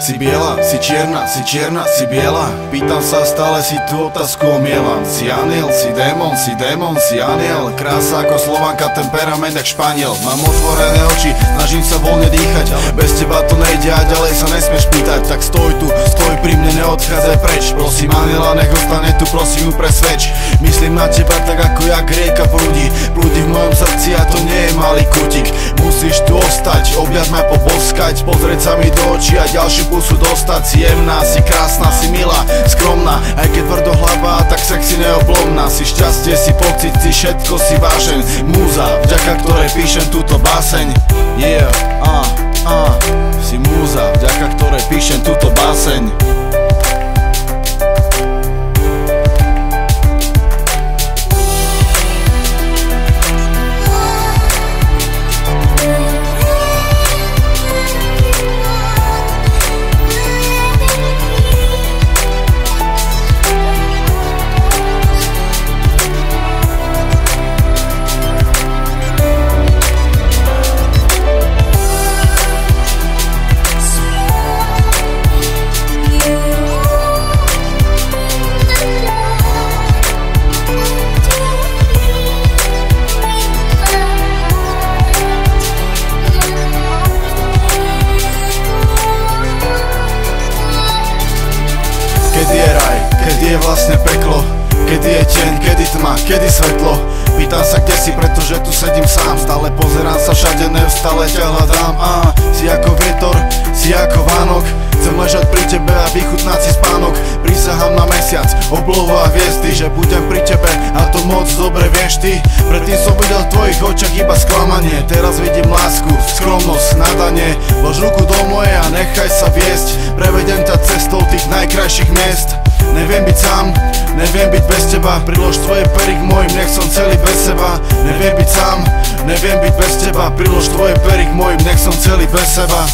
Si biela, si čierna, si biela. Pýtam sa, stále si tú otázku omielam. Si aniel, si démon, si aniel. Krása ako Slovanka, temperament jak Španiel. Mám otvorené oči, snažím sa voľne dýchať, ale bez teba to nejde a ďalej sa nesmieš pýtať. Tak stoj tu, stoj pri mne, neodchádzaj preč. Prosím aniela, nech ostane tu, prosím ju presvedč. Myslím na teba tak ako jak rieka prúdi. Prúdi v mojom srdci a to nie je malý kútik. Musíš tu ostať, objať ma, poboskať, pozrieť sa mi do očí a ďalšiu pusu dostať. Si jemná, si krásna, si milá, skromná, aj keď tvrdohlava, tak sexy neoblomná. Si šťastie, si pocit, si všetko, si vášeň. Múza, vďaka ktorej píšem túto báseň. Yeah, si múza, vďaka ktorej píšem túto báseň. Kedy je raj, kedy je vlastne peklo, kedy je deň, kedy tma, kedy svetlo. Pýtam sa, kde si, pretože tu sedím sám. Stále pozerám sa všade, neustále ťa hľadám. Si ako vietor, si ako Vánok. Chcem ležať pri tebe a vychutnať si spánok. Prisahám na mesiac, oblohu a hviezdy, že budem pri tebe a to moc dobre vieš ty. Predtým som videl v tvojich očiach iba sklamanie, teraz vidím lásku, skromnosť, nadanie. Vlož ruku do moje a nechaj sa viesť, prevedem ťa cestou tých najkrajších miest. Neviem byť sám, neviem byť bez teba, prilož tvoje pery k mojim, nech som celý bez seba. Neviem byť sám, neviem byť bez teba, prilož tvoje pery k mojim, nech som celý bez seba.